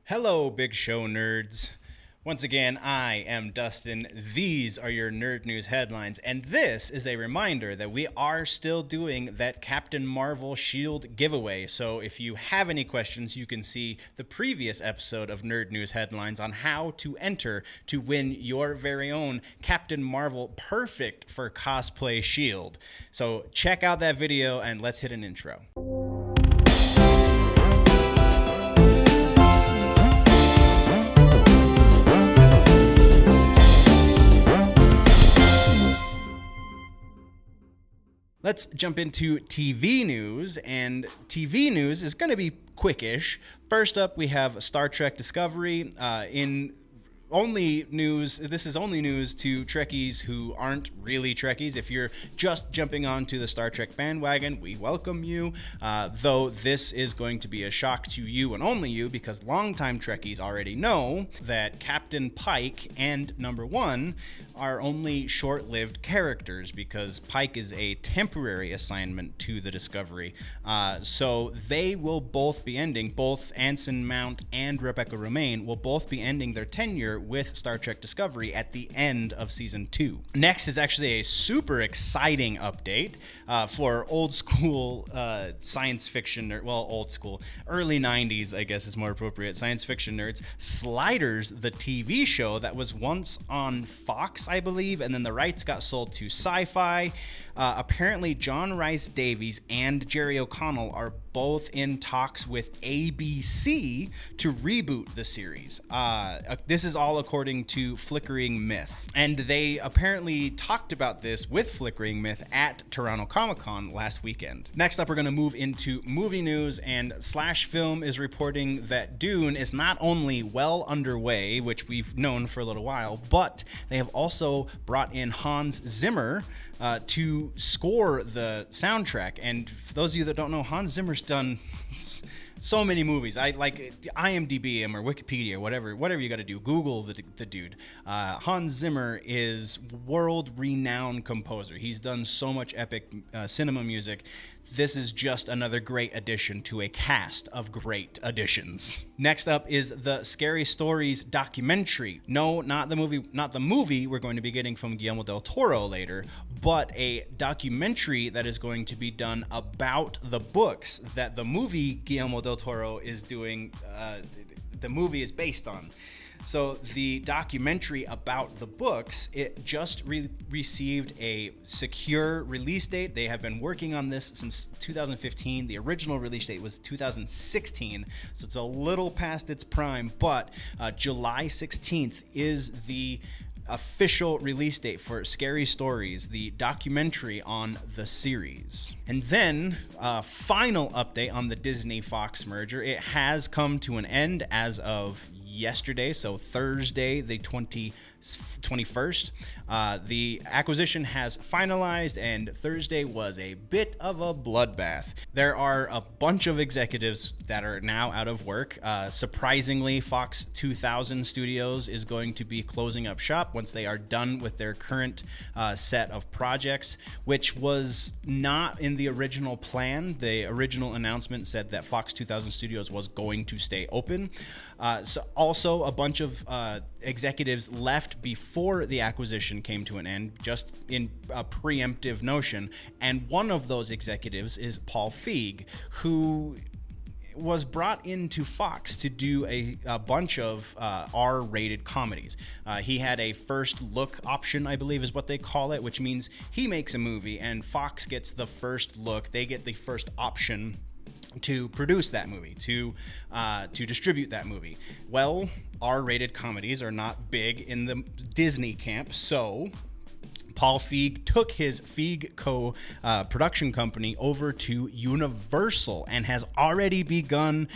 Hello, Big Show nerds. Once again, I am Dustin. These are your Nerd News headlines, and this is a reminder that we are still doing that Captain Marvel Shield giveaway. So if you have any questions, you can see the previous episode of Nerd News headlines on how to enter to win your very own Captain Marvel perfect for cosplay shield. So check out that video and let's hit an intro. Let's jump into TV news, and TV news is going to be quickish. First up, we have Star Trek Discovery. This is only news to Trekkies who aren't really Trekkies. If you're just jumping onto the Star Trek bandwagon, we welcome you, though this is going to be a shock to you and only you, because longtime Trekkies already know that Captain Pike and Number One are only short-lived characters, because Pike is a temporary assignment to the Discovery. So they will both be ending, both Anson Mount and Rebecca Romijn will both be ending their tenure with Star Trek Discovery at the end of season 2. Next is actually a super exciting update for old school science fiction, old school, early 90s, I guess is more appropriate, science fiction nerds. Sliders, the TV show that was once on Fox, I believe, and then the rights got sold to Sci-Fi. Apparently, John Rhys Davies and Jerry O'Connell are both in talks with ABC to reboot the series. This is all according to Flickering Myth. And they apparently talked about this with Flickering Myth at Toronto Comic-Con last weekend. Next up, we're going to move into movie news, and Slash Film is reporting that Dune is not only well underway, which we've known for a little while, but they have also brought in Hanz Zimmer to score the soundtrack. And for those of you that don't know, Hanz Zimmer's done so many movies. I like IMDb him or Wikipedia, whatever you got to do. Google the dude. Hanz Zimmer is world-renowned composer. He's done so much epic cinema music. This is just another great addition to a cast of great additions. Next up is the Scary Stories documentary. No, not the movie we're going to be getting from Guillermo del Toro later, but a documentary that is going to be done about the books that the movie Guillermo del Toro is doing, the movie is based on. So the documentary about the books, it just received a secure release date. They have been working on this since 2015. The original release date was 2016, so it's a little past its prime, but July 16th is the official release date for Scary Stories, the documentary on the series. And then, final update on the Disney-Fox merger. It has come to an end as of yesterday, so Thursday, the 21st. The acquisition has finalized, and Thursday was a bit of a bloodbath. There are a bunch of executives that are now out of work. Surprisingly, Fox 2000 Studios is going to be closing up shop once they are done with their current set of projects, which was not in the original plan. The original announcement said that Fox 2000 Studios was going to stay open. Also, a bunch of executives left before the acquisition came to an end, just in a preemptive notion. And one of those executives is Paul Feig, who was brought into Fox to do a bunch of R-rated comedies. He had a first look option, I believe is what they call it, which means he makes a movie and Fox gets the first look. They get the first option to produce that movie, to distribute that movie. Well, R-rated comedies are not big in the Disney camp, so Paul Feig took his Feig Co. Production company over to Universal and has already begun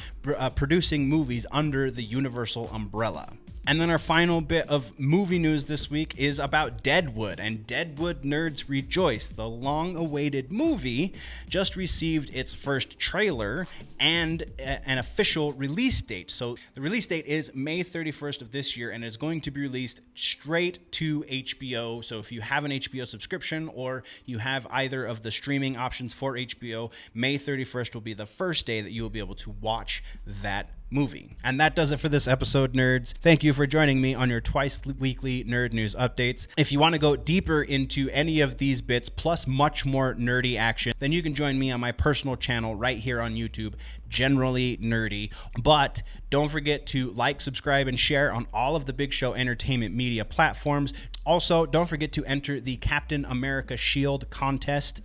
producing movies under the Universal umbrella. And then our final bit of movie news this week is about Deadwood, and Deadwood nerds rejoice. The long-awaited movie just received its first trailer and an official release date. So the release date is May 31st of this year, and is going to be released straight to HBO. So if you have an HBO subscription or you have either of the streaming options for HBO, May 31st will be the first day that you will be able to watch that movie. And that does it for this episode, nerds. Thank you for joining me on your twice weekly nerd news updates. If you want to go deeper into any of these bits, plus much more nerdy action, then you can join me on my personal channel right here on YouTube, Generally Nerdy. But don't forget to like, subscribe, and share on all of the Big Show Entertainment media platforms. Also, don't forget to enter the Captain America Shield contest.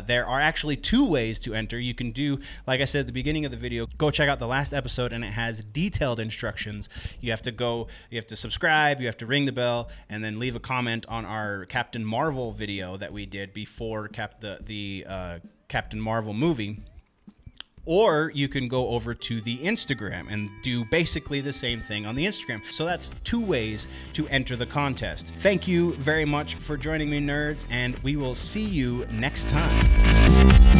There are actually 2 ways to enter. You can do, like I said at the beginning of the video, go check out the last episode, and it has detailed instructions. You have to subscribe, you have to ring the bell, and then leave a comment on our Captain Marvel video that we did before the Captain Marvel movie. Or you can go over to the Instagram and do basically the same thing on the Instagram. So that's 2 ways to enter the contest. Thank you very much for joining me, nerds, and we will see you next time.